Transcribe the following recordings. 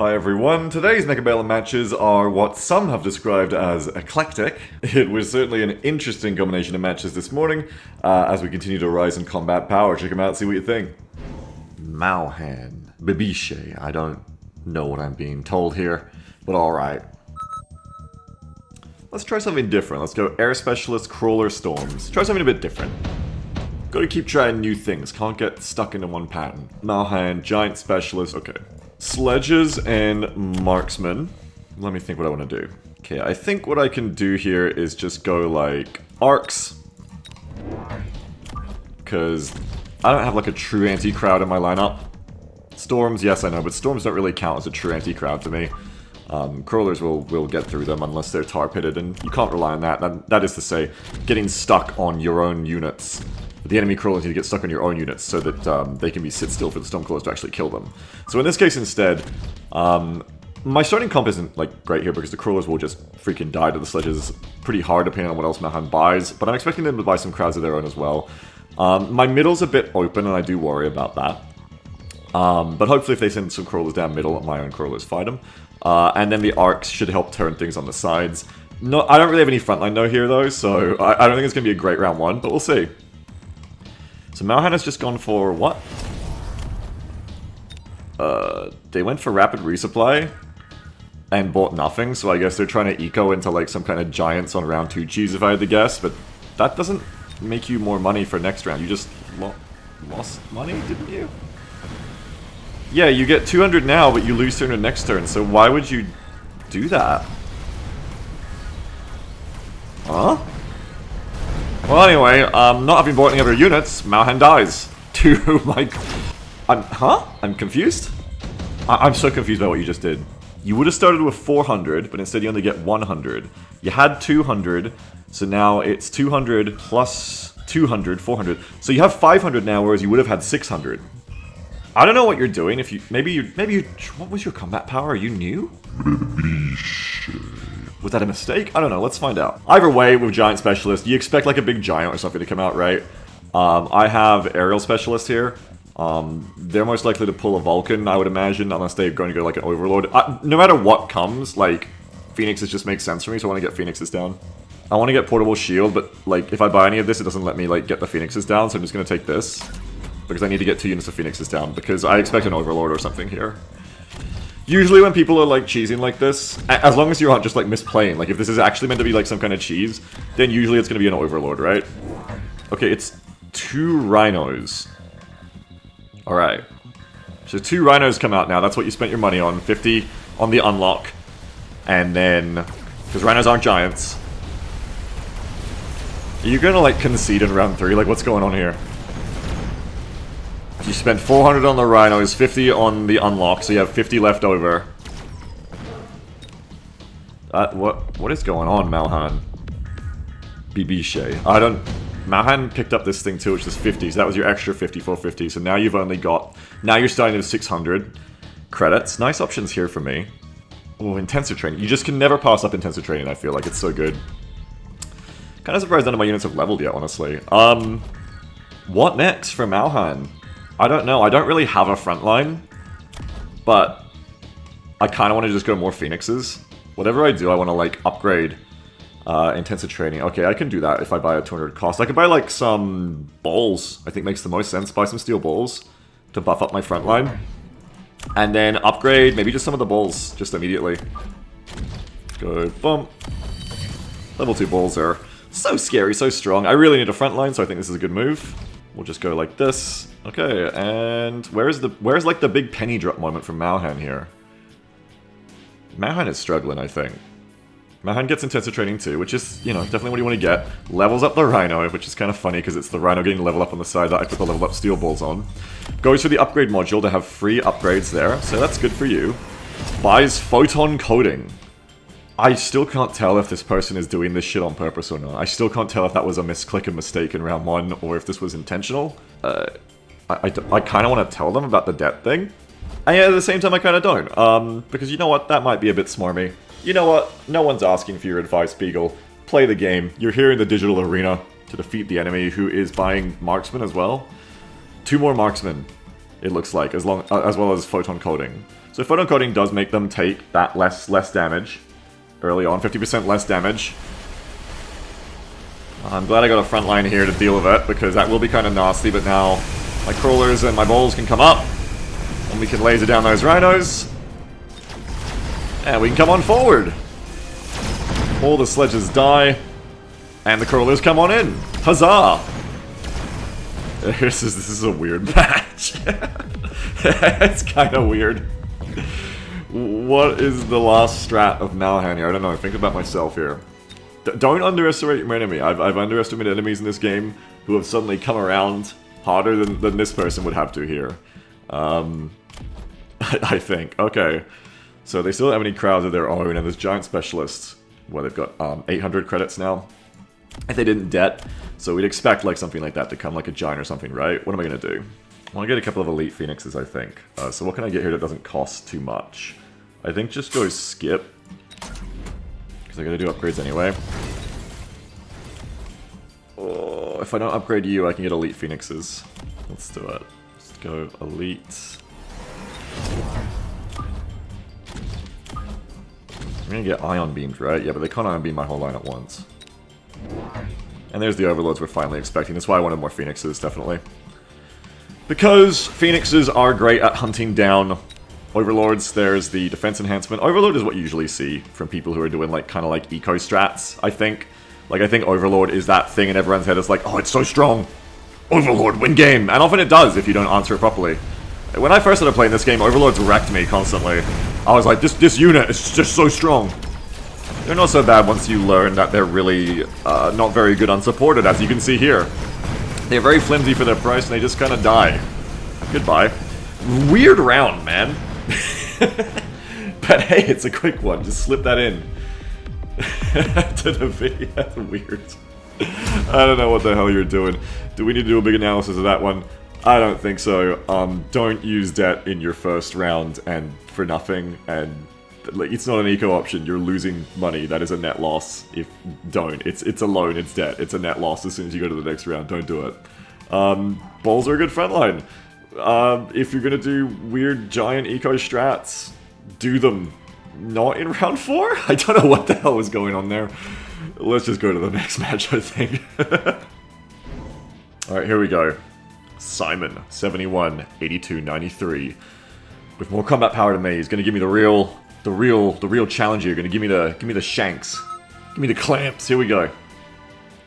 Hi everyone, today's Mechabellum Matches are what some have described as eclectic. It was certainly an interesting combination of matches this morning, as we continue to rise in combat power. Check them out, see what you think. Malhan. Bibiche. I don't know what I'm being told here, but alright. Let's try something different. Let's go Air Specialist, Crawler, Storms. Try something a bit different. Gotta keep trying new things, can't get stuck into one pattern. Malhan, Giant Specialist, okay. Sledges and Marksman. Let me think what I want to do. Okay, I think what I can do here is just go like Arcs. Because I don't have like a true anti-crowd in my lineup. Storms, yes I know, but Storms don't really count as a true anti-crowd to me. Crawlers will get through them unless they're tar pitted, and you can't rely on that. That is to say, getting stuck on your own units. The enemy crawlers need to get stuck on your own units so that they can be sit still for the Stormclaws to actually kill them. So in this case instead, my starting comp isn't like great here because the crawlers will just freaking die to the sledges pretty hard depending on what else Malhan buys, but I'm expecting them to buy some crowds of their own as well. My middle's a bit open and I do worry about that. But hopefully if they send some crawlers down middle, my own crawlers fight them. And then the arcs should help turn things on the sides. No, I don't really have any frontline though here though, so I don't think it's going to be a great round one, but we'll see. So Malhan has just gone for what? They went for rapid resupply and bought nothing, so I guess they're trying to eco into like some kind of giants on round 2 cheese if I had to guess, but that doesn't make you more money for next round. You just lost money, didn't you? Yeah, you get 200 now, but you lose 200 next turn, so why would you do that? Huh? Well, anyway, not having bought any other units, Malhan dies. To my... I'm confused? I'm so confused by what you just did. You would have started with 400, but instead you only get 100. You had 200, so now it's 200 plus 200, 400. So you have 500 now, whereas you would have had 600. I don't know what you're doing. If you maybe you what was your combat power? Are you new? Was that a mistake? I don't know. Let's find out. Either way, with Giant Specialist, you expect like a big giant or something to come out, right? I have Aerial Specialist here. They're most likely to pull a Vulcan, I would imagine, unless they're going to go like an Overlord. No matter what comes, like Phoenixes just make sense for me, so I want to get Phoenixes down. I want to get Portable Shield, but like if I buy any of this, it doesn't let me like get the Phoenixes down, so I'm just going to take this. Because I need to get 2 units of Phoenixes down, because I expect an Overlord or something here. Usually when people are like cheesing like this, as long as you aren't just like misplaying, like if this is actually meant to be like some kind of cheese, then usually it's going to be an Overlord, right? Okay, it's 2 Rhinos. Alright. So 2 Rhinos come out now, that's what you spent your money on, 50 on the unlock. And then, because Rhinos aren't giants. Are you going to like concede in round 3? Like what's going on here? You spent 400 on the Rhinos, 50 on the unlock, so you have 50 left over. What is going on, Malhan? Bibiche. Malhan picked up this thing too, which is 50, so that was your extra 50, 450, so now you've only got... Now you're starting with 600 credits. Nice options here for me. Oh, intensive training. You just can never pass up intensive training, I feel like. It's so good. Kind of surprised none of my units have leveled yet, honestly. What next for Malhan? I don't know. I don't really have a front line, but I kind of want to just go more Phoenixes. Whatever I do, I want to like upgrade intensive training. Okay, I can do that if I buy a 200 cost. I could buy like some balls. I think makes the most sense. Buy some steel balls to buff up my front line, and then upgrade maybe just some of the balls just immediately. Go bump. Level 2 balls are so scary, so strong. I really need a front line, so I think this is a good move. We'll just go like this. Okay, and where's like the big penny drop moment from Malhan here? Malhan is struggling, I think. Malhan gets intensive training too, which is, you know, definitely what you want to get. Levels up the Rhino, which is kind of funny because it's the Rhino getting level up on the side that I put the level up steel balls on. Goes for the upgrade module to have free upgrades there, so that's good for you. Buys photon coating. I still can't tell if this person is doing this shit on purpose or not. I still can't tell if that was a misclick and mistake in round 1 or if this was intentional. I kind of want to tell them about the debt thing. And yet at the same time I kind of don't. Because you know what? That might be a bit smarmy. You know what? No one's asking for your advice, Beagle. Play the game. You're here in the digital arena to defeat the enemy who is buying marksman as well. 2 more marksmen, it looks like, as well as photon coating. So photon coating does make them take that less damage early on, 50% less damage. I'm glad I got a front line here to deal with it, because that will be kind of nasty, but now my crawlers and my balls can come up, and we can laser down those rhinos, and we can come on forward. All the sledges die, and the crawlers come on in. Huzzah! This is a weird match. It's kind of weird. What is the last strat of Malhan here? I don't know. Think about myself here. Don't underestimate your enemy. I've underestimated enemies in this game who have suddenly come around harder than this person would have to here. I think. Okay. So they still don't have any crowds of their own, and there's giant specialists. Well, they've got 800 credits now. If they didn't debt, so we'd expect like something like that to come, like a giant or something, right? What am I going to do? I want to get a couple of elite phoenixes, I think. So what can I get here that doesn't cost too much? I think just go skip. Because I gotta do upgrades anyway. Oh, if I don't upgrade you, I can get elite phoenixes. Let's do it. Let's go elite. I'm gonna get ion beamed, right? Yeah, but they can't ion beam my whole line at once. And there's the overlords we're finally expecting. That's why I wanted more phoenixes, definitely. Because phoenixes are great at hunting down overlords. There's the defense enhancement. Overlord is what you usually see from people who are doing like kind of like eco strats, I think. Like, I think Overlord is that thing in everyone's head. It's like, oh, it's so strong. Overlord, win game. And often it does if you don't answer it properly. When I first started playing this game, Overlords wrecked me constantly. I was like, this unit is just so strong. They're not so bad once you learn that they're really not very good unsupported, as you can see here. They're very flimsy for their price, and they just kind of die. Goodbye. Weird round, man. But hey, it's a quick one. Just slip that in to the video. That's weird. I don't know what the hell you're doing. Do we need to do a big analysis of that one? I don't think so. Don't use debt in your first round and for nothing. And like, it's not an eco option. You're losing money. That is a net loss. If don't, it's a loan. It's debt. It's a net loss as soon as you go to the next round. Don't do it. Balls are a good frontline. If you're gonna do weird giant eco strats, do them not in round 4. I don't know what the hell was going on there. Let's just go to the next match, I think. Alright, here we go. Simon, 71, 82, 93. With more combat power than me, he's gonna give me the real challenge here. Gonna give me the shanks. Give me the clamps. Here we go.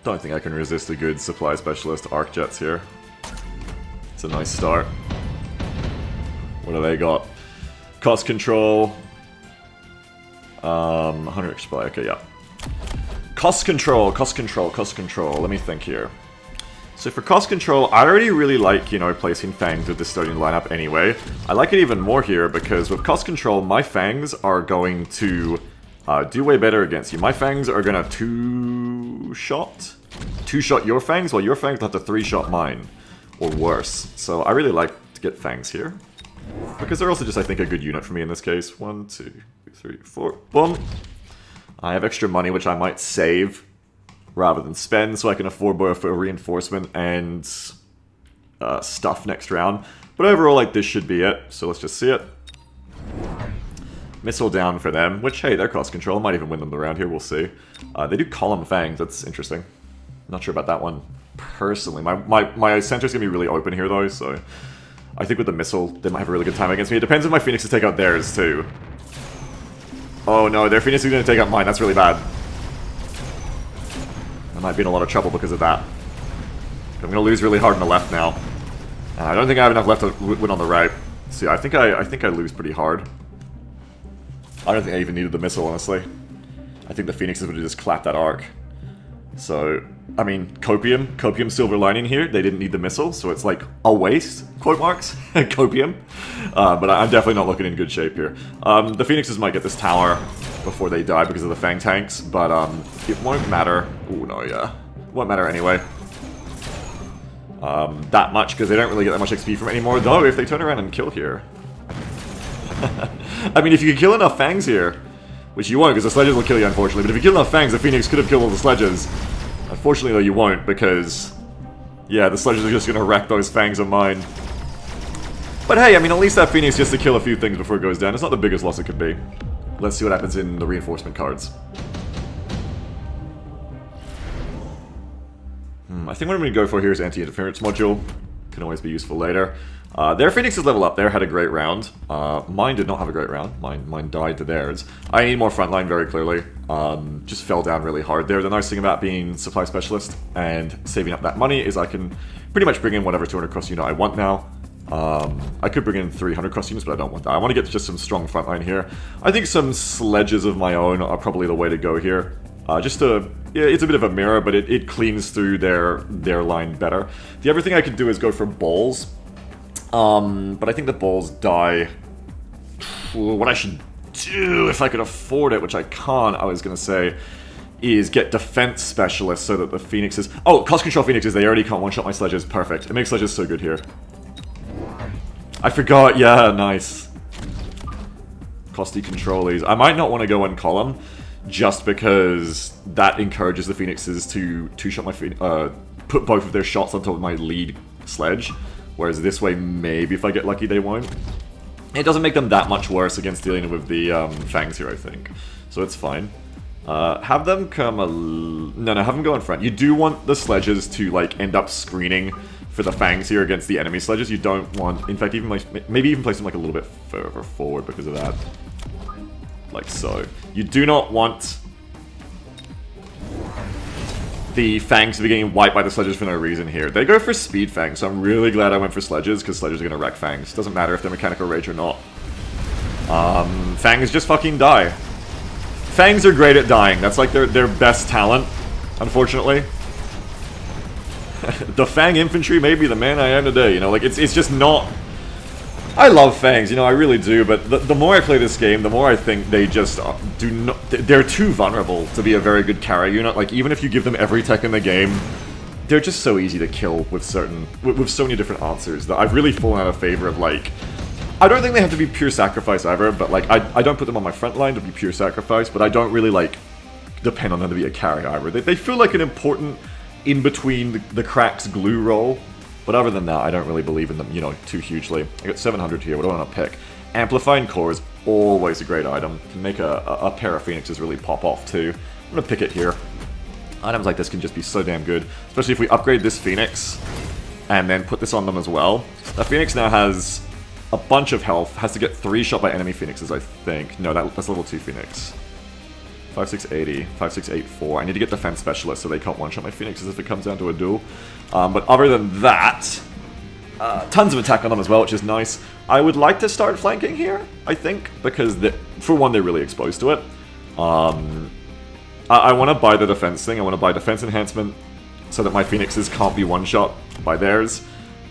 Don't think I can resist a good supply specialist arc jets here. It's a nice start. What do they got? Cost control. 100 extra supply. Okay, yeah. Cost control. Let me think here. So for cost control, I already really like, you know, placing fangs with the starting lineup anyway. I like it even more here because with cost control, my fangs are going to do way better against you. My fangs are going to two-shot your fangs, while your fangs will have to 3-shot mine, or worse. So I really like to get fangs here. Because they're also just, I think, a good unit for me in this case. 1, 2, 3, 4, boom! I have extra money, which I might save rather than spend, so I can afford both for reinforcement and stuff next round. But overall, like, this should be it, so let's just see it. Missile down for them, which, hey, their cost control might even win them the round here, we'll see. They do column fangs, that's interesting. Not sure about that one personally. My center's gonna be really open here, though, so I think with the missile, they might have a really good time against me. It depends if my Phoenixes take out theirs, too. Oh no, their Phoenix is gonna take out mine, that's really bad. I might be in a lot of trouble because of that. I'm gonna lose really hard on the left now. I don't think I have enough left to win on the right. See, I think I lose pretty hard. I don't think I even needed the missile, honestly. I think the Phoenixes would have just clapped that arc. So, I mean, Copium silver lining here. They didn't need the missile, so it's like a waste, quote marks, Copium. But I'm definitely not looking in good shape here. The Phoenixes might get this tower before they die because of the Fang tanks, but it won't matter. Oh no, yeah. It won't matter anyway. That much, because they don't really get that much XP from it anymore, though if they turn around and kill here. I mean, if you can kill enough Fangs here, which you won't, because the sledges will kill you, unfortunately. But if you kill enough Fangs, the Phoenix could have killed all the sledges. Unfortunately, though, you won't, because yeah, the sledges are just going to wreck those Fangs of mine. But hey, I mean, at least that Phoenix gets to kill a few things before it goes down. It's not the biggest loss it could be. Let's see what happens in the reinforcement cards. I think what I'm going to go for here is anti-interference module. Can always be useful later. Their Phoenix's level up there had a great round. Mine did not have a great round. Mine died to theirs. I need more frontline very clearly. Just fell down really hard there. The nice thing about being supply specialist and saving up that money is I can pretty much bring in whatever 200 cross unit I want now. I could bring in 300 cross units, but I don't want that. I want to get just some strong frontline here. I think some sledges of my own are probably the way to go here. Just to... Yeah, it's a bit of a mirror, but it cleans through their line better. The other thing I could do is go for balls. But I think the balls die. What I should do, if I could afford it, which I can't, I was going to say, is get defense specialists so that the Phoenixes... Oh, cost control Phoenixes, they already can't one-shot my sledges. Perfect. It makes sledges so good here. I forgot, yeah, nice. Costy controlies. I might not want to go in column, just because that encourages the Phoenixes to two-shot my put both of their shots on top of my lead sledge. Whereas this way, maybe if I get lucky, they won't. It doesn't make them that much worse against dealing with the Fangs here, I think. So it's fine. Have them come no, have them go in front. You do want the sledges to, like, end up screening for the Fangs here against the enemy sledges. You don't want... In fact, even maybe even place them, like, a little bit further forward because of that. Like so. You do not want the Fangs to be getting wiped by the sledges for no reason here. They go for speed Fangs, so I'm really glad I went for sledges, because sledges are going to wreck Fangs. Doesn't matter if they're mechanical rage or not. Fangs just fucking die. Fangs are great at dying. That's like their best talent, unfortunately. The Fang infantry may be the man I am today, you know, like, it's just not... I love Fangs, you know, I really do, but the more I play this game, the more I think they just do not... They're too vulnerable to be a very good carry unit. Like, even if you give them every tech in the game, they're just so easy to kill with with so many different answers that I've really fallen out of favor of, like... I don't think they have to be pure sacrifice either, but, like, I don't put them on my front line to be pure sacrifice, but I don't really, like, depend on them to be a carry either. They feel like an important in-between the cracks glue role. But other than that, I don't really believe in them, you know, too hugely. I got 700 here, what do I want to pick? Amplifying Core is always a great item. Can make a pair of Phoenixes really pop off, too. I'm going to pick it here. Items like this can just be so damn good. Especially if we upgrade this Phoenix, and then put this on them as well. That Phoenix now has a bunch of health. Has to get 3 shot by enemy Phoenixes, I think. No, that's level 2 Phoenix. 5680, 5684. I need to get defense specialist so they can't one-shot my Phoenixes if it comes down to a duel. But other than that, tons of attack on them as well, which is nice. I would like to start flanking here, I think, because for one, they're really exposed to it. I want to buy the defense thing. I want to buy defense enhancement so that my Phoenixes can't be one-shot by theirs.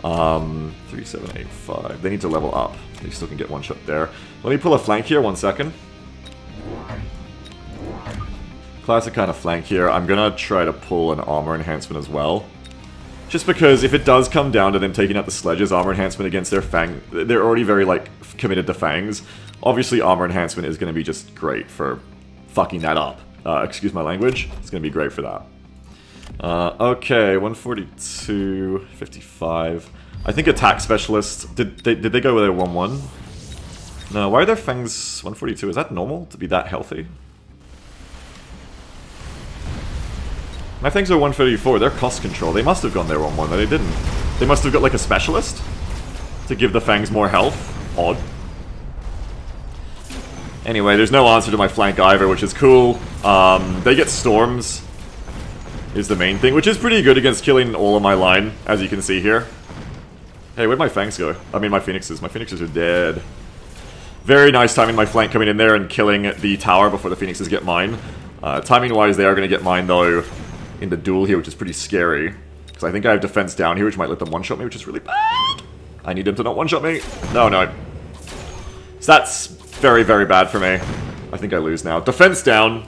3785. They need to level up. They still can get one-shot there. Let me pull a flank here, 1 second. Classic kind of flank here. I'm gonna try to pull an armor enhancement as well. Just because if it does come down to them taking out the sledges, armor enhancement against their Fang... They're already very, like, committed to Fangs. Obviously, armor enhancement is gonna be just great for fucking that up. Excuse my language. It's gonna be great for that. Okay, 142, 55. I think attack specialist... Did they go with a 1-1? No, why are their Fangs 142? Is that normal to be that healthy? My Fangs are 134, they're cost control. They must have gone there 1-1, but they didn't. They must have got like a specialist to give the Fangs more health. Odd. Anyway, there's no answer to my flank either, which is cool. They get storms, is the main thing, which is pretty good against killing all of my line, as you can see here. Hey, where'd my Fangs go? I mean, my Phoenixes. My Phoenixes are dead. Very nice timing my flank coming in there and killing the tower before the Phoenixes get mine. Timing-wise, they are going to get mine, though, in the duel here, which is pretty scary. Because I think I have defense down here, which might let them one-shot me, which is really bad. I need them to not one-shot me. No. So that's very, very bad for me. I think I lose now. Defense down.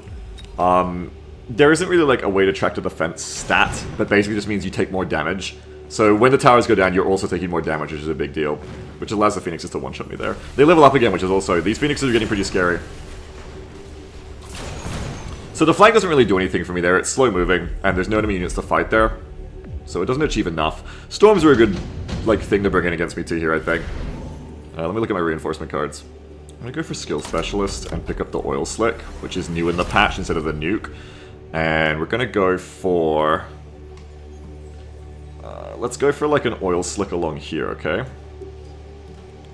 There isn't really, like, a way to track the defense stat, but basically just means you take more damage. So when the towers go down, you're also taking more damage, which is a big deal. Which allows the Phoenixes to one-shot me there. They level up again, which is also... These Phoenixes are getting pretty scary. So the flank doesn't really do anything for me there. It's slow moving, and there's no enemy units to fight there. So it doesn't achieve enough. Storms are a good, like, thing to bring in against me too here, I think. Let me look at my reinforcement cards. I'm gonna go for Skill Specialist and pick up the Oil Slick, which is new in the patch instead of the Nuke. And we're gonna go for... let's go for like an Oil Slick along here, okay?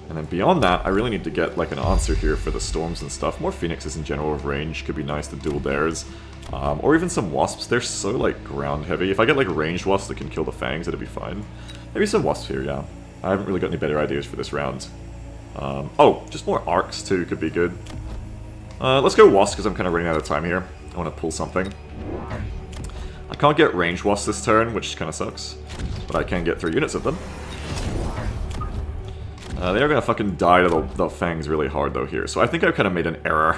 And then beyond that, I really need to get like an answer here for the Storms and stuff. More Phoenixes in general with range could be nice to dual dares. Or even some Wasps. They're so like ground heavy. If I get like ranged Wasps that can kill the Fangs, it'd be fine. Maybe some Wasps here, yeah. I haven't really got any better ideas for this round. Oh, just more Arcs too could be good. Let's go Wasp because I'm kind of running out of time here. I want to pull something. I can't get ranged Wasps this turn, which kind of sucks. But I can get 3 units of them. They are gonna fucking die to the Fangs really hard though here, so I think I've kind of made an error.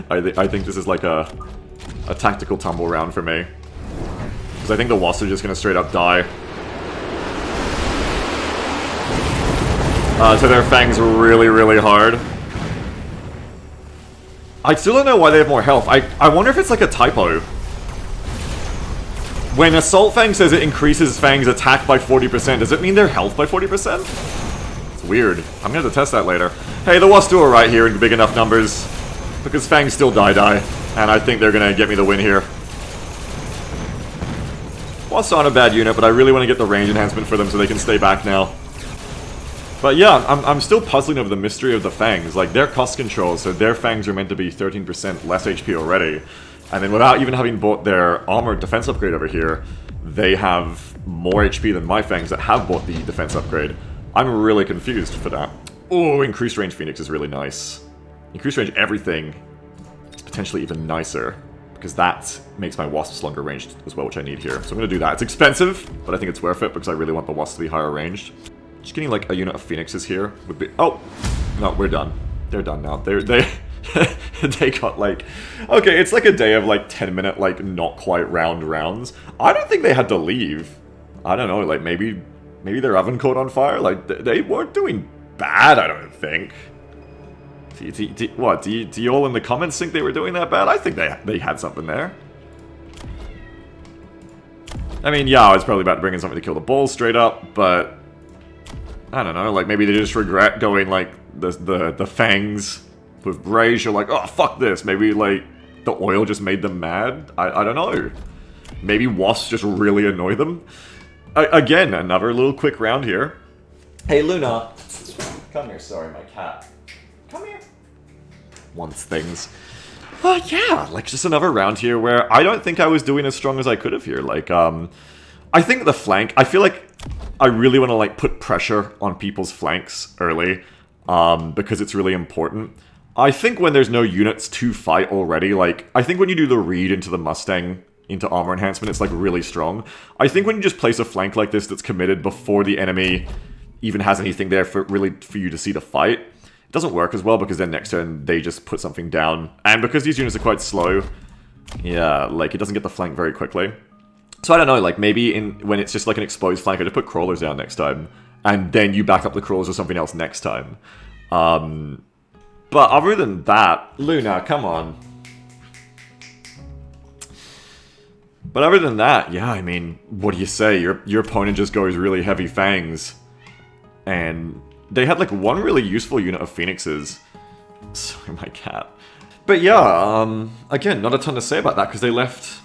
I think this is like a tactical tumble round for me. Because I think the Wasps are just gonna straight up die. To their Fangs really, really hard. I still don't know why they have more health. I wonder if it's like a typo. When Assault Fang says it increases Fang's attack by 40%, does it mean their health by 40%? Weird. I'm gonna have to test that later. Hey, the Wasps do alright here in big enough numbers. Because Fangs still die. And I think they're gonna get me the win here. Wasps aren't a bad unit, but I really want to get the range enhancement for them so they can stay back now. But yeah, I'm still puzzling over the mystery of the Fangs. Like, they're cost control, so their Fangs are meant to be 13% less HP already. And then without even having bought their armor defense upgrade over here, they have more HP than my Fangs that have bought the defense upgrade. I'm really confused for that. Oh, increased range Phoenix is really nice. Increased range everything is potentially even nicer, because that makes my Wasps longer ranged as well, which I need here. So I'm going to do that. It's expensive, but I think it's worth it because I really want the Wasps to be higher ranged. Just getting like a unit of Phoenixes here would be... Oh! No, we're done. They're done now. They got like... Okay, it's like a day of like 10-minute, like not quite round rounds. I don't think they had to leave. I don't know, like maybe their oven caught on fire? Like, they weren't doing bad, I don't think. What, do you all in the comments think they were doing that bad? I think they had something there. I mean, yeah, I was probably about to bring in something to kill the balls straight up, but... I don't know, like, maybe they just regret going, like, the Fangs with Braze. You're like, oh, fuck this. Maybe, like, the oil just made them mad? I don't know. Maybe Wasps just really annoy them? Again, another little quick round here. Hey, Luna. Come here, sorry, my cat. Come here. Wants things. Yeah, like just another round here where I don't think I was doing as strong as I could have here. Like, I think the flank, I feel like I really want to, like, put pressure on people's flanks early, because it's really important. I think when there's no units to fight already, like, I think when you do the read into the Mustang, into armor enhancement, it's like really strong. I think when you just place a flank like this that's committed before the enemy even has anything there for you to see the fight, it doesn't work as well because then next turn they just put something down. And because these units are quite slow, yeah, like it doesn't get the flank very quickly. So I don't know, like maybe when it's just like an exposed flank, I just put crawlers down next time, and then you back up the crawlers with something else next time. But other than that, Luna, come on. But other than that, yeah, I mean, what do you say? Your opponent just goes really heavy Fangs. And they had like one really useful unit of Phoenixes. Sorry, my cat. But yeah, again, not a ton to say about that because they left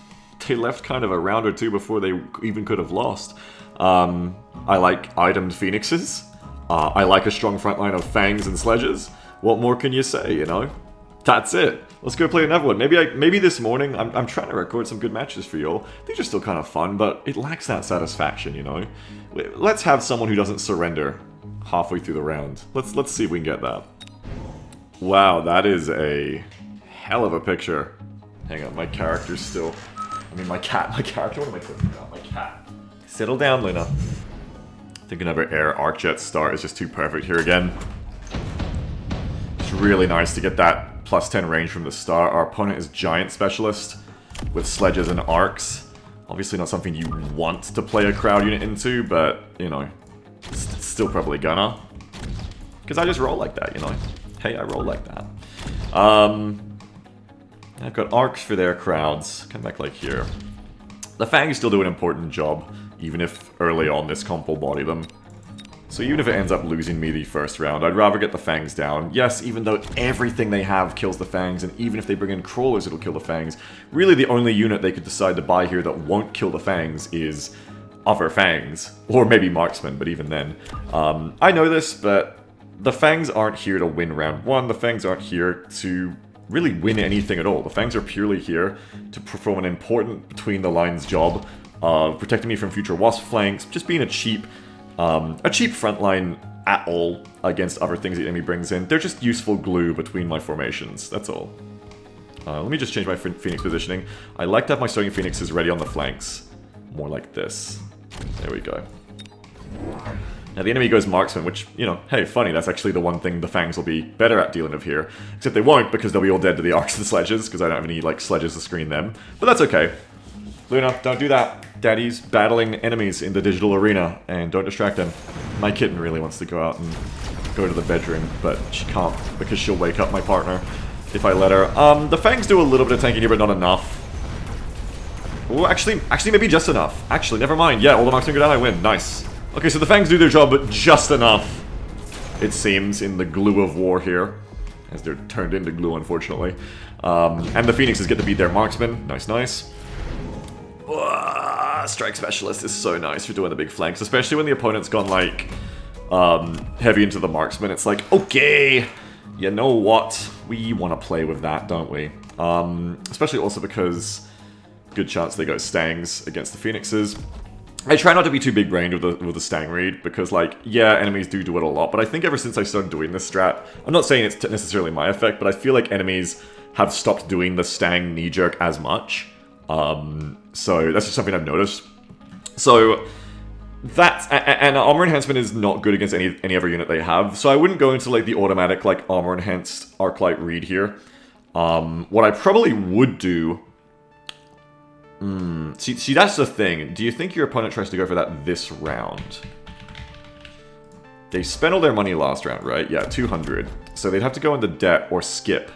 kind of a round or two before they even could have lost. I like itemed Phoenixes. I like a strong front line of Fangs and Sledges. What more can you say, you know? That's it. Let's go play another one. Maybe this morning, I'm trying to record some good matches for y'all. These are still kind of fun, but it lacks that satisfaction, you know? Let's have someone who doesn't surrender halfway through the round. Let's see if we can get that. Wow, that is a hell of a picture. Hang on, my character's still... I mean, my character, what am I talking about? My cat. Settle down, Luna. I think another air arc jet start is just too perfect here again. It's really nice to get that plus 10 range from the start. Our opponent is Giant Specialist with Sledges and Arcs. Obviously not something you want to play a crowd unit into, but, you know, it's still probably gonna. Because I just roll like that, you know. Hey, I roll like that. I've got Arcs for their crowds. Come back like here. The Fangs still do an important job, even if early on this comp will body them. So even if it ends up losing me the first round, I'd rather get the Fangs down. Yes, even though everything they have kills the Fangs, and even if they bring in Crawlers, it'll kill the Fangs. Really, the only unit they could decide to buy here that won't kill the Fangs is other Fangs. Or maybe Marksman, but even then. I know this, but the Fangs aren't here to win round 1. The Fangs aren't here to really win anything at all. The Fangs are purely here to perform an important between-the-lines job of protecting me from future Wasp flanks, just being a cheap frontline at all against other things the enemy brings in. They're just useful glue between my formations, that's all. Let me just change my Phoenix positioning. I like to have my starting Phoenixes ready on the flanks. More like this. There we go. Now the enemy goes Marksman, which, you know, hey, funny, that's actually the one thing the Fangs will be better at dealing with here. Except they won't, because they'll be all dead to the arcs and sledges, because I don't have any, like, sledges to screen them. But that's okay. Luna, don't do that. Daddy's battling enemies in the digital arena, and don't distract him. My kitten really wants to go out and go to the bedroom, but she can't, because she'll wake up my partner if I let her. The Fangs do a little bit of tanking here, but not enough. Oh, actually, maybe just enough. Actually, never mind. Yeah, all the marksmen go down, I win. Nice. Okay, so the Fangs do their job, but just enough, it seems, in the glue of war here. As they're turned into glue, unfortunately. And the Phoenixes get to beat their marksmen. Nice, nice. Strike Specialist is so nice for doing the big flanks, especially when the opponent's gone, like, heavy into the marksman. It's like, okay, you know what? We want to play with that, don't we? Especially also because good chance they go Stangs against the Phoenixes. I try not to be too big-brained with the Stang read, because, like, yeah, enemies do it a lot, but I think ever since I started doing this strat, I'm not saying it's necessarily my effect, but I feel like enemies have stopped doing the Stang knee-jerk as much. So that's just something I've noticed. So that's, and armor enhancement is not good against any other unit they have, so I wouldn't go into, like, the automatic, like, armor enhanced Arclight read here. What I probably would do... See, that's the thing. Do you think your opponent tries to go for that this round? They spent all their money last round, right? Yeah, 200. So they'd have to go into debt or skip.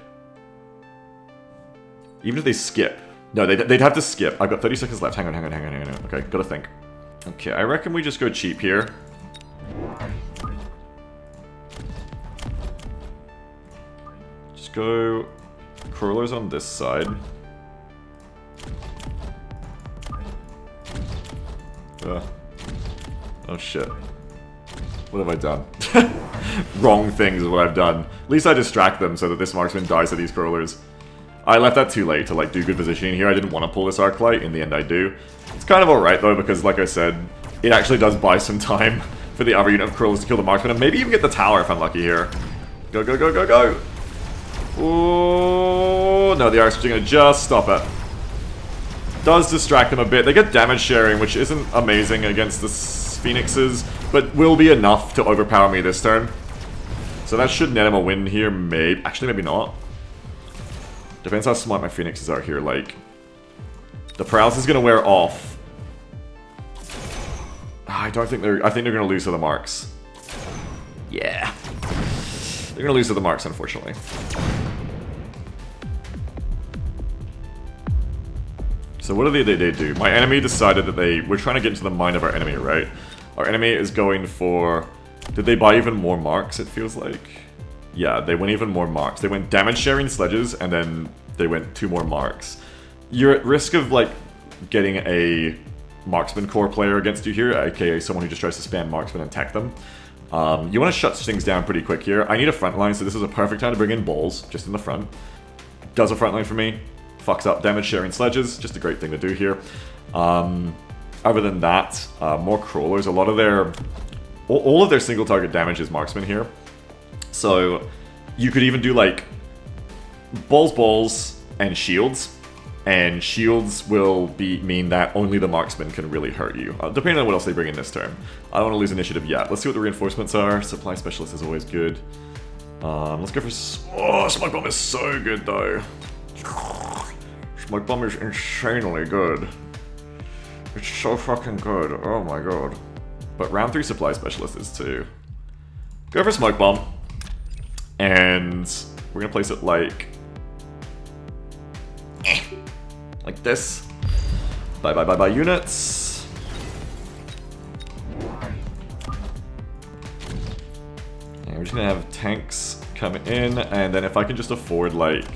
Even if they skip. No, they'd have to skip. I've got 30 seconds left. Hang on. Okay, gotta think. Okay, I reckon we just go cheap here. Just go crawlers on this side. Oh shit. What have I done? Wrong things is what I've done. At least I distract them so that this marksman dies to these crawlers. I left that too late to, like, do good positioning here. I didn't want to pull this Arclight. In the end, I do. It's kind of alright, though, because, like I said, it actually does buy some time for the other unit of crawlers to kill the marksman, and maybe even get the tower if I'm lucky here. Go, go, go, go, go! Oh no, the arcs are going to just stop it. Does distract them a bit. They get damage sharing, which isn't amazing against the Phoenixes, but will be enough to overpower me this turn. So that should net him a win here, maybe. Actually, maybe not. Depends how smart my Phoenixes are here, like... The paralysis is gonna wear off. I think they're gonna lose to the marks. Yeah. They're gonna lose to the marks, unfortunately. So what did they do? My enemy decided that we're trying to get into the mind of our enemy, right? Our enemy is going for... Did they buy even more marks, it feels like? Yeah, they went even more marks. They went damage sharing sledges, and then they went 2 more marks. You're at risk of, like, getting a marksman core player against you here, aka someone who just tries to spam marksman and attack them. You want to shut things down pretty quick here. I need a front line, so this is a perfect time to bring in balls, just in the front. Does a front line for me. Fucks up damage sharing sledges, just a great thing to do here. Other than that, more crawlers. A lot of their... All of their single target damage is marksman here. So, you could even do, like, balls, and shields. And shields will mean that only the marksman can really hurt you, depending on what else they bring in this turn. I don't want to lose initiative yet. Let's see what the reinforcements are. Supply specialist is always good. Let's go for... Oh, smoke bomb is so good, though. Smoke bomb is insanely good. It's so fucking good. Oh my god. But round 3 supply specialist is too. Go for smoke bomb. And we're gonna place it like... like this. Bye units. we're just gonna have tanks come in, and then if I can just afford like...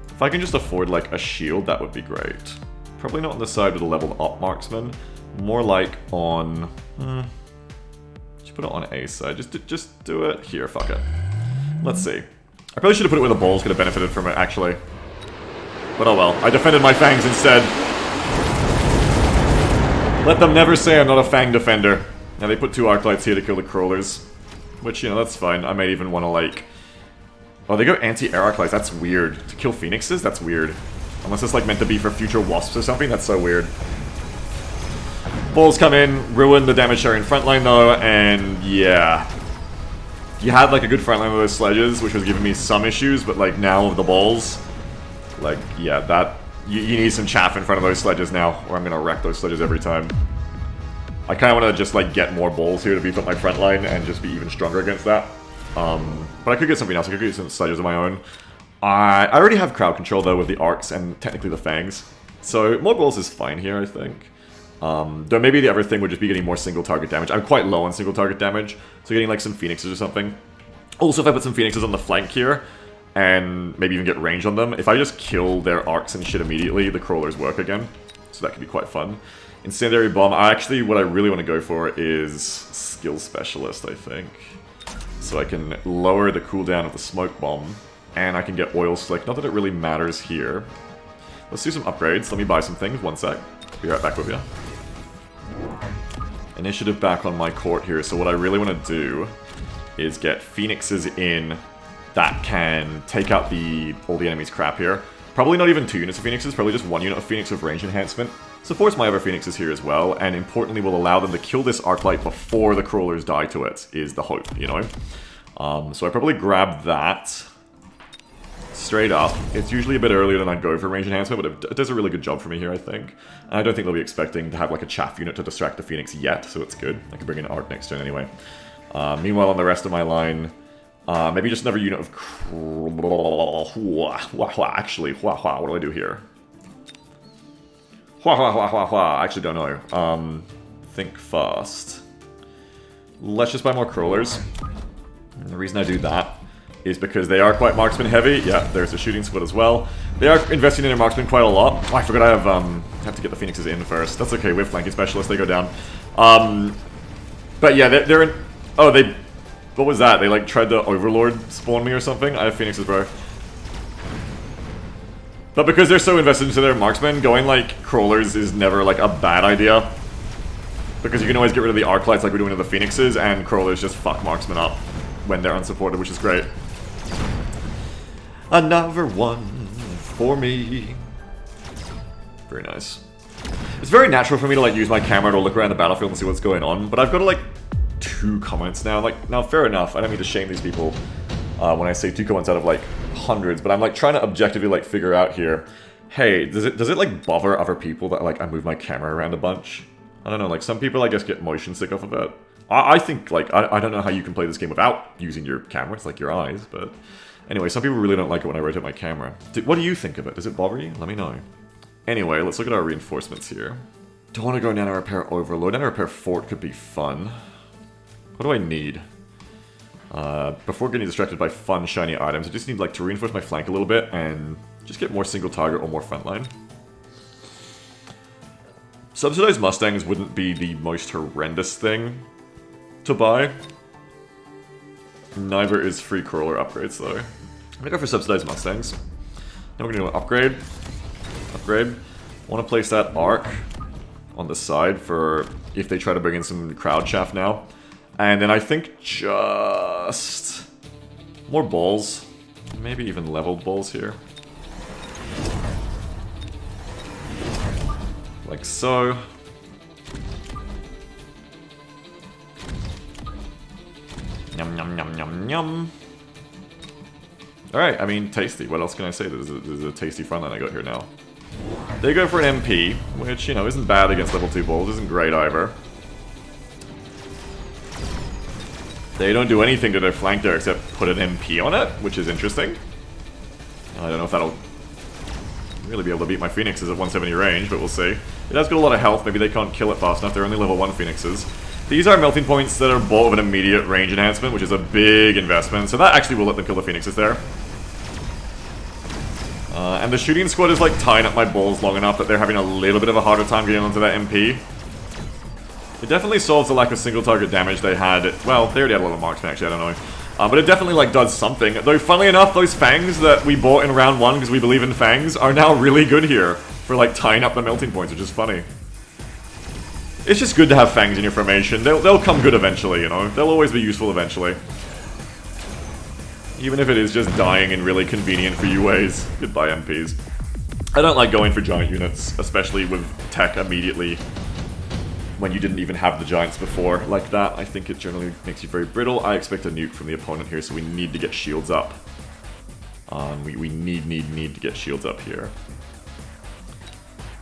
If I can just afford like a shield, that would be great. Probably not on the side with a leveled up marksman. More like on... Just put it on A side. Just do it here, fuck it. Let's see. I probably should have put it where the balls could have benefited from it, actually. But oh well. I defended my fangs instead. Let them never say I'm not a fang defender. Now they put 2 arc lights here to kill the crawlers. Which, you know, that's fine. I might even want to like... Oh, they go anti-air arc lights. That's weird. To kill phoenixes? That's weird. Unless it's like meant to be for future wasps or something. That's so weird. Balls come in, ruin the damage sharing frontline though, and yeah. You had like a good frontline with those sledges, which was giving me some issues, but like now with the balls, like, yeah, that... You need some chaff in front of those sledges now, or I'm gonna wreck those sledges every time. I kinda wanna just like get more balls here to beef up my frontline and just be even stronger against that. But I could get something else. I could get some sledges of my own. I already have crowd control though with the arcs and technically the fangs. So more balls is fine here, I think. Though maybe the other thing would just be getting more single target damage. I'm quite low on single target damage, so getting like some phoenixes or something. Also, if I put some phoenixes on the flank here, and maybe even get range on them, if I just kill their arcs and shit immediately, the crawlers work again. So that could be quite fun. Incendiary bomb, what I really want to go for is skill specialist, I think. So I can lower the cooldown of the smoke bomb, and I can get oil slick. Not that it really matters here. Let's do some upgrades. Let me buy some things. One sec. Be right back with you. Initiative back on my court here. So what I really want to do is get phoenixes in that can take out all the enemy's crap here. Probably not even 2 units of phoenixes, probably just 1 unit of phoenix with range enhancement. Supports my other phoenixes here as well, and importantly will allow them to kill this arclight before the crawlers die to it, is the hope, you know? So I probably grab that straight up. It's usually a bit earlier than I'd go for range enhancement, but it does a really good job for me here, I think. And I don't think they'll be expecting to have like a chaff unit to distract the phoenix yet, so it's good. I can bring in arc next turn anyway. Meanwhile, on the rest of my line, maybe just another unit of... Actually, what do I do here? I actually don't know. Think fast. Let's just buy more crawlers. And the reason I do that is because they are quite marksman heavy. Yeah, there's a shooting squad as well. They are investing in their marksman quite a lot. Oh, I forgot I have to get the phoenixes in first. That's okay, we have flanking specialists, they go down. But yeah, they're in... Oh, they... What was that? They like tried to overlord spawn me or something? I have phoenixes, bro. But because they're so invested into their marksmen, going like crawlers is never like a bad idea. Because you can always get rid of the arc lights like we're doing with the phoenixes, and crawlers just fuck marksmen up when they're unsupported, which is great. Another one for me. Very nice. It's very natural for me to like use my camera to look around the battlefield and see what's going on, but I've got to like 2 comments now. Like, now fair enough, I don't mean to shame these people when I say 2 comments out of like hundreds, but I'm like trying to objectively like figure out here, hey, does it like bother other people that like I move my camera around a bunch? I don't know, like some people I guess get motion sick off of it. I think like, I don't know how you can play this game without using your camera, it's like your eyes, but anyway, some people really don't like it when I rotate my camera. What do you think of it? Does it bother you? Let me know. Anyway, let's look at our reinforcements here. Don't want to go nano repair overload. Nano repair fort could be fun. What do I need? Before getting distracted by fun, shiny items, I just need like to reinforce my flank a little bit and just get more single target or more frontline. Subsidized Mustangs wouldn't be the most horrendous thing to buy. Neither is free crawler upgrades though. I'm gonna go for subsidized Mustangs. Then we're gonna do an upgrade. Upgrade. Want to place that arc on the side for if they try to bring in some crowd chaff now. And then I think just more balls. Maybe even leveled balls here. Like so. Yum, yum, yum, yum, yum. Alright, I mean, tasty. What else can I say? There's a tasty frontline I got here now. They go for an MP, which, you know, isn't bad against level 2 balls. Isn't great either. They don't do anything to their flank there except put an MP on it, which is interesting. I don't know if that'll really be able to beat my phoenixes at 170 range, but we'll see. It has got a lot of health, maybe they can't kill it fast enough, they're only level 1 phoenixes. These are melting points that are bought with an immediate range enhancement, which is a big investment. So that actually will let them kill the phoenixes there. And the shooting squad is like tying up my balls long enough that they're having a little bit of a harder time getting onto that MP. It definitely solves the lack of single target damage they had. Well, they already had a lot of marksman actually, I don't know. But it definitely like does something. Though funnily enough, those fangs that we bought in round 1 because we believe in fangs are now really good here for like tying up the melting points, which is funny. It's just good to have fangs in your formation. They'll come good eventually, you know. They'll always be useful eventually. Even if it is just dying in really convenient for you ways. Goodbye, MPs. I don't like going for giant units, especially with tech immediately when you didn't even have the giants before like that. I think it generally makes you very brittle. I expect a nuke from the opponent here, so we need to get shields up. We need to get shields up here.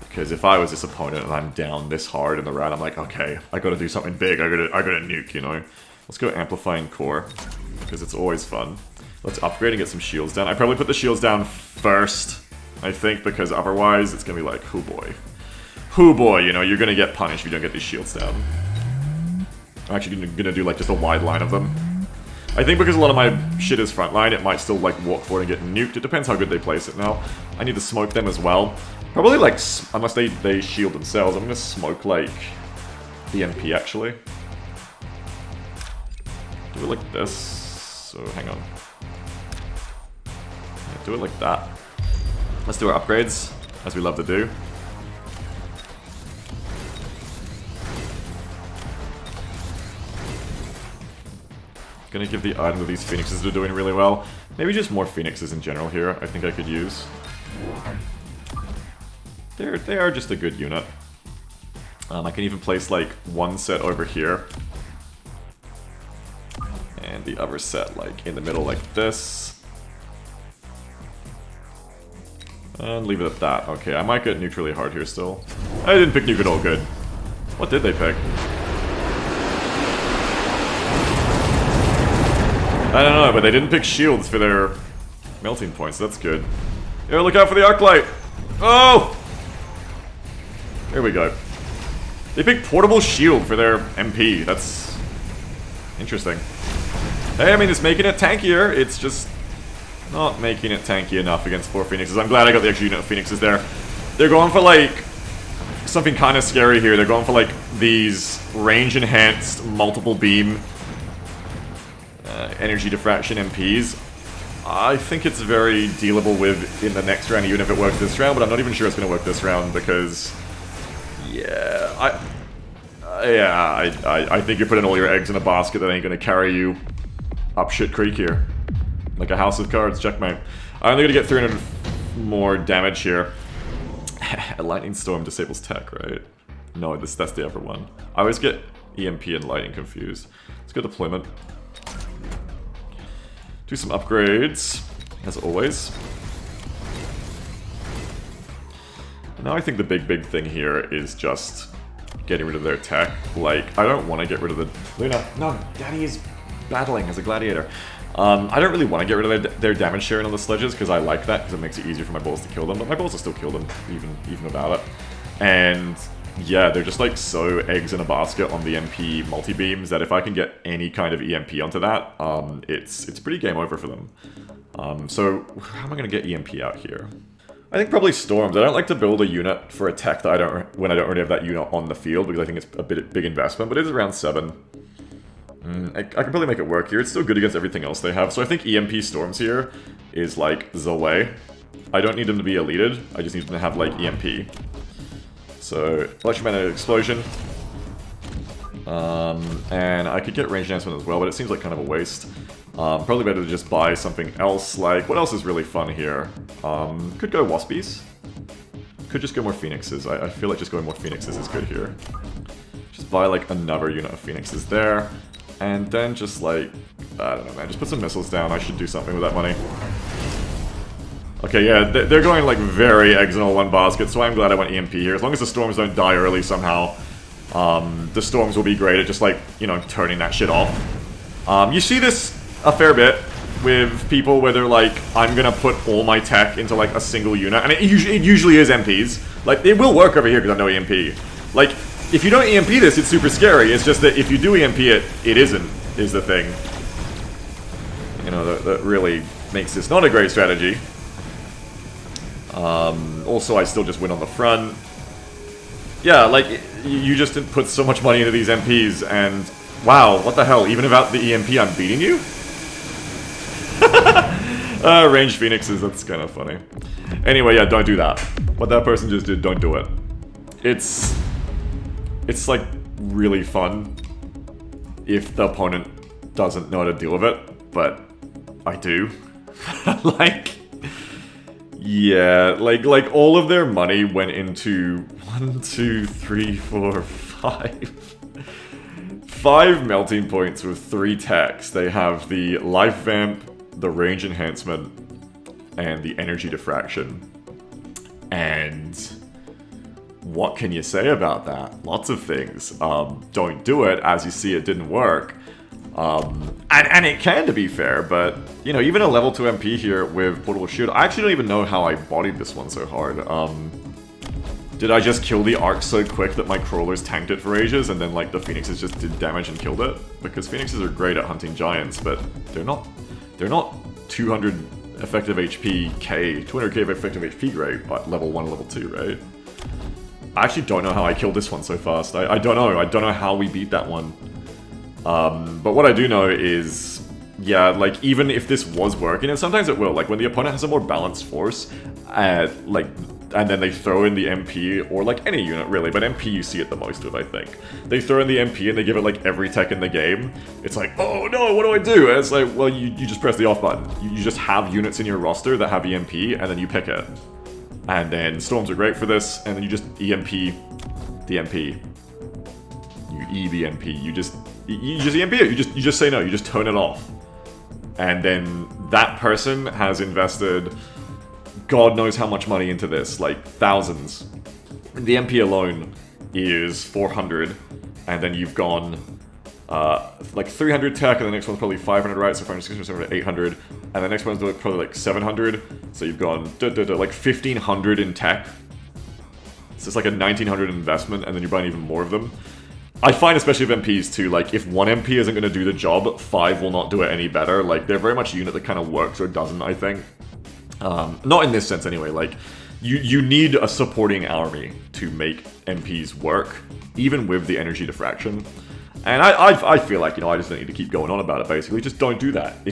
Because if I was this opponent and I'm down this hard in the round, I'm like, okay, I gotta do something big, I gotta nuke, you know? Let's go amplifying core, because it's always fun. Let's upgrade and get some shields down. I probably put the shields down first, I think, because otherwise it's gonna be like, hoo boy. Hoo boy, you know, you're gonna get punished if you don't get these shields down. I'm actually gonna do like just a wide line of them. I think because a lot of my shit is frontline, it might still like walk forward and get nuked. It depends how good they place it now. I need to smoke them as well. Probably like, unless they shield themselves, I'm gonna smoke like the MP actually. Do it like this. So hang on. Yeah, do it like that. Let's do our upgrades, as we love to do. Gonna give the item that these phoenixes are doing really well. Maybe just more phoenixes in general here, I think I could use. They are just a good unit. I can even place like one set over here. And the other set like in the middle like this. And leave it at that. Okay, I might get neutrally hard here still. I didn't pick nuke at all, good. What did they pick? I don't know, but they didn't pick shields for their melting points. That's good. Yo, look out for the arc light! Oh! There we go. They picked portable shield for their MP. That's interesting. Hey, I mean, it's making it tankier. It's just not making it tanky enough against 4 phoenixes. I'm glad I got the extra unit of phoenixes there. They're going for like something kind of scary here. They're going for like these range-enhanced multiple beam energy diffraction MPs. I think it's very dealable with in the next round, even if it works this round, but I'm not even sure it's going to work this round because, yeah, I think you're putting all your eggs in a basket that ain't going to carry you up shit creek here. Like a house of cards, checkmate. I'm only going to get 300 more damage here. A lightning storm disables tech, right? No, that's the other one. I always get EMP and lightning confused. Let's go deployment. Do some upgrades, as always. Now I think the big thing here is just getting rid of their tech. Like, I don't want to get rid of the... Luna, no, Daddy is battling as a gladiator. I don't really want to get rid of their damage sharing on the sledges, because I like that, because it makes it easier for my balls to kill them, but my balls will still kill them, even without it. And yeah, they're just like so eggs in a basket on the MP multi-beams that if I can get any kind of EMP onto that, it's pretty game over for them. So how am I going to get EMP out here? I think probably storms. I don't like to build a unit for a tech that when I don't already have that unit on the field, because I think it's a big investment, but it is around 7. I can probably make it work here. It's still good against everything else they have. So I think EMP storms here is like the way. I don't need them to be eluded. I just need them to have like EMP. So electromagnetic explosion. And I could get range enhancement as well, but it seems like kind of a waste. Probably better to just buy something else. Like, what else is really fun here? Could go Waspies. Could just go more Phoenixes. I feel like just going more Phoenixes is good here. Just buy like another unit of Phoenixes there. And then just like, I don't know, man, just put some missiles down. I should do something with that money. Okay, yeah, they're going like very eggs in all one basket, so I'm glad I went EMP here. As long as the storms don't die early somehow, the storms will be great at just like, you know, turning that shit off. You see this a fair bit with people where they're like, I'm gonna put all my tech into like a single unit, and it usually is MPs. Like, it will work over here because I know EMP. Like, If you don't EMP this, it's super scary. It's just that if you do EMP it, it isn't, is the thing. You know, that really makes this not a great strategy. Also, I still just win on the front. Yeah, like, you just put so much money into these MPs, and wow, what the hell, even without the EMP, I'm beating you? Ranged Phoenixes, that's kind of funny. Anyway, yeah, don't do that. What that person just did, don't do it. It's like, really fun if the opponent doesn't know how to deal with it, but I do. Like, yeah, like all of their money went into 1, 2, 3, 4, 5. 5 melting points with 3 techs. They have the life vamp, the range enhancement, and the energy diffraction. And what can you say about that? Lots of things. Don't do it. As you see, it didn't work. And it can, to be fair, but, you know, even a level 2 MP here with Portable Shield, I actually don't even know how I bodied this one so hard. Did I just kill the arc so quick that my crawlers tanked it for ages, and then, like, the Phoenixes just did damage and killed it? Because Phoenixes are great at hunting giants, but they're not 200 effective HP K, 200k effective HP great at level 1 and level 2, right? I actually don't know how I killed this one so fast. I don't know. I don't know how we beat that one. But what I do know is, yeah, like, even if this was working, and sometimes it will, like, when the opponent has a more balanced force, like, and then they throw in the MP, or, like, any unit, really, but MP you see it the most with, I think. They throw in the MP and they give it, like, every tech in the game. It's like, oh no, what do I do? And it's like, well, you just press the off button. You just have units in your roster that have EMP, and then you pick it. And then Storms are great for this, and then you just EMP the MP. You E the MP, you just EMP it, you just say no, you just turn it off. And then that person has invested God knows how much money into this, like thousands. The MP alone is 400, and then you've gone like 300 tech, and the next one's probably 500, right? So 500, 600, 700, 800, and the next one's probably like 700. So you've gone like 1500 in tech. So it's like a 1900 investment, and then you're buying even more of them. I find, especially with MPs too, like, if one MP isn't going to do the job, 5 will not do it any better. Like, they're very much a unit that kind of works or doesn't, I think. Not in this sense, anyway. Like, you need a supporting army to make MPs work, even with the energy diffraction. And I feel like, you know, I just don't need to keep going on about it, basically. Just don't do that.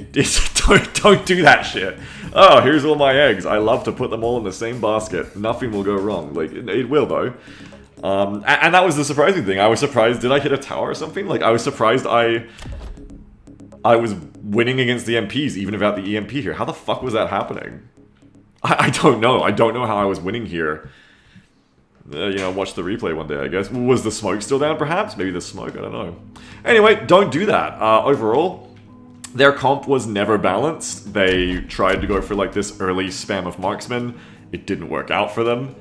Don't do that shit. Oh, here's all my eggs. I love to put them all in the same basket. Nothing will go wrong. Like, it will, though. And that was the surprising thing. I was surprised, did I hit a tower or something? Like, I was surprised I was winning against the MPs, even without the EMP here. How the fuck was that happening? I don't know. I don't know how I was winning here. You know, watch the replay one day, I guess. Was the smoke still down, perhaps? Maybe the smoke, I don't know. Anyway, don't do that. Overall, their comp was never balanced. They tried to go for, like, this early spam of marksmen. It didn't work out for them.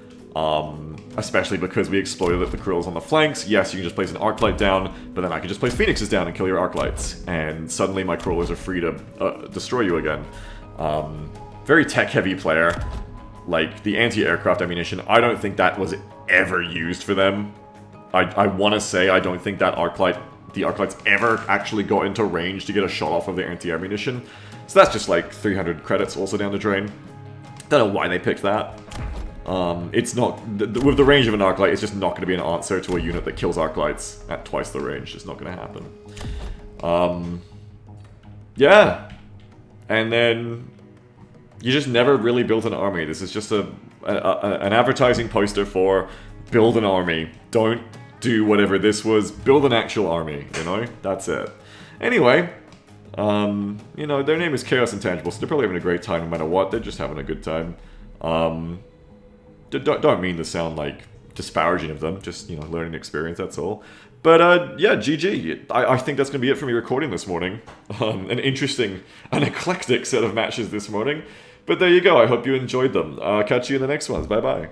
Especially because we exploited the Krills on the flanks. Yes, you can just place an Arclight down, but then I can just place Phoenixes down and kill your Arclights. And suddenly my Crawlers are free to destroy you again. Very tech-heavy player. Like, the anti-aircraft ammunition, I don't think that was ever used for them. I want to say I don't think that the Arclights ever actually got into range to get a shot off of the anti-air ammunition. So that's just like 300 credits also down the drain. Don't know why they picked that. It's not, with the range of an Arclight, it's just not going to be an answer to a unit that kills Arclights at twice the range. It's not going to happen. Yeah. And then you just never really built an army. This is just an advertising poster for build an army. Don't do whatever this was. Build an actual army, you know? That's it. Anyway, you know, their name is Chaos Intangible, so they're probably having a great time no matter what. They're just having a good time. Don't mean to sound like disparaging of them, just, you know, learning experience, that's all. But, yeah, GG. I think that's going to be it for me recording this morning. An interesting, an eclectic set of matches this morning. But there you go, I hope you enjoyed them. Catch you in the next ones, bye-bye.